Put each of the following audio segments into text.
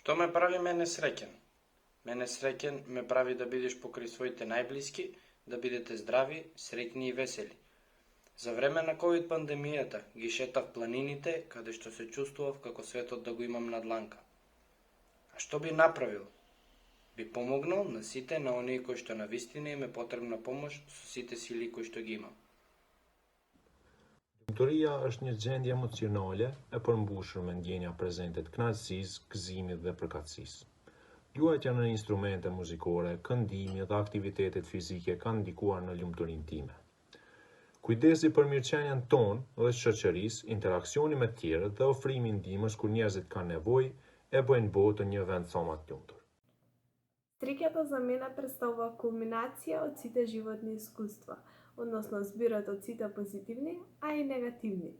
Што ме прави мене среќен? Мене среќен ме прави да бидеш покрај своите најблиски, да бидете здрави, среќни и весели. За време на ковид пандемијата ги шетав планините, каде што се чувствував како светот да го имам на дланка. А што би направил? Би помогнал на сите, на оние кои што навистина им е потребна помош со сите сили кои што ги имам. Lumturia është një gjendje emocionale e përmbushur me ndjenja prezente të kënaqësisë, gëzimit dhe përkatësisë. Luajtja në instrumente muzikore, këndimi dhe aktivitetet fizike kanë ndikuar në lumturinë time. Kujdesi për mirëqenien tonë dhe shoqërisë, interaksioni me të tjerët dhe ofrimi i ndihmës kur njerëzit kanë nevojë e bëjnë botën një vend sa më të lumtur. Среќата за мене представува кулминација од сите животни искуства, односно збирот од сите позитивни, а и негативни.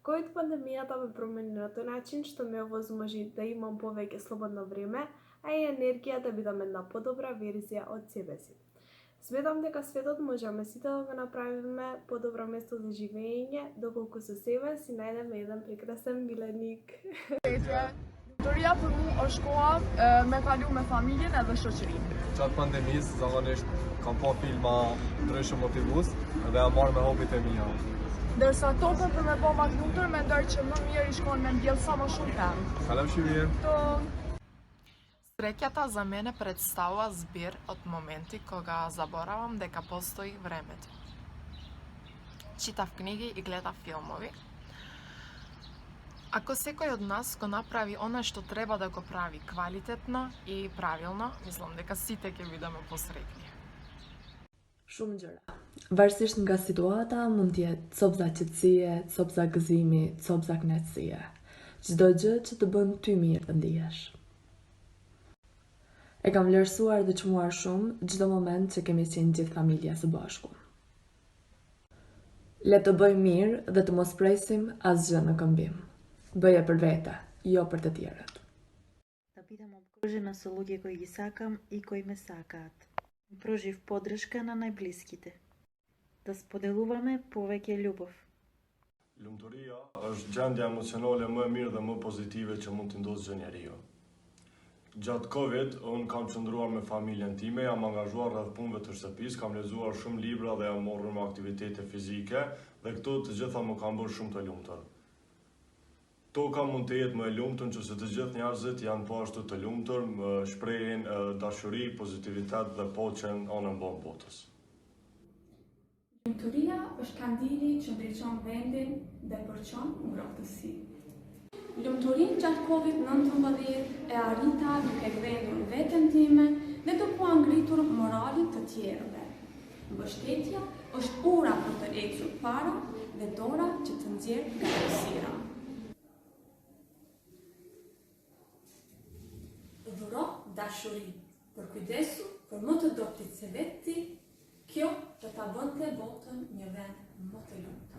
Ковид пандемијата ме промени на тој начин што ме овозможи да имам повеќе слободно време, а и енергија да бидам една подобра верзија од себе си. Сметам дека светот можеме сите да го направиме подобро место за живење, доколку со себе си најдеме еден прекрасен миленик. Lumturia për mu është koha me kalu me familjen edhe shoqërinë. Gjatë pandemisë, zakonisht kam pa filma ndryshëm motivues dhe jam marrë me hobit e mia. Ndërsa topën për me bo ma të lumtur, mendoj që më mirë i shkon me mbjellë sa më shumë pemë. Kalofshimir. Среќата за мене представува збир од моменти кога заборавам дека постои времето. Читав книги и гледав филмови. Ако секој од нас го направи она што треба да го прави квалитетно и правилно, мислам дека сите ќе бидеме посреќни. Shumë gjëra. Varësisht nga situata mund të jetë copza qetësie, copza gëzimi, copza kënaqësie. Çdo gjë që të bën ty mirë të ndihesh. E kam vlerësuar dhe çmuar shumë çdo moment që kemi qenë gjithë familja së bashku. Le të bëjmë mirë dhe të mos presim asgjë në këmbim. Bëje për vete, jo për të tjerët. Да бидам обкружена со луѓе кои ги сакам и кои ме сакаат. Прожив поддршка на најблиските. Да споделуваме повеќе љубов. Lumturia është gjendja emocionale më e mirë dhe më pozitive që mund të ndodhë çdo njeriu. Gjatë Covid, unë kam qëndruar me familjen time, jam angazhuar rreth punëve të shtëpisë, kam lexuar shumë libra dhe jam morur me aktivitete fizike dhe këto të gjitha më kanë bërë shumë të lumtur. Toka mund të jetë më e lumtur nëse të gjithë njerëzit janë po ashtu të lumtur, shprehin dashuri, pozitivitet dhe paqen anën botës. Lumturia është kandili që ndriçon vendin dhe përçon ngrohtësi. Lumturinë gjatë Covid-19 e arrita duke gdhendur veten time dhe duke u ngritur moralit të tjerëve. Mbështetja është ura për të ecur para dhe dora që të nxjerr nga errësira. Dhuro dashuri, për kujdesu për më të dobtit se veti, kjo do ta bënte botën një vend më të lumtur.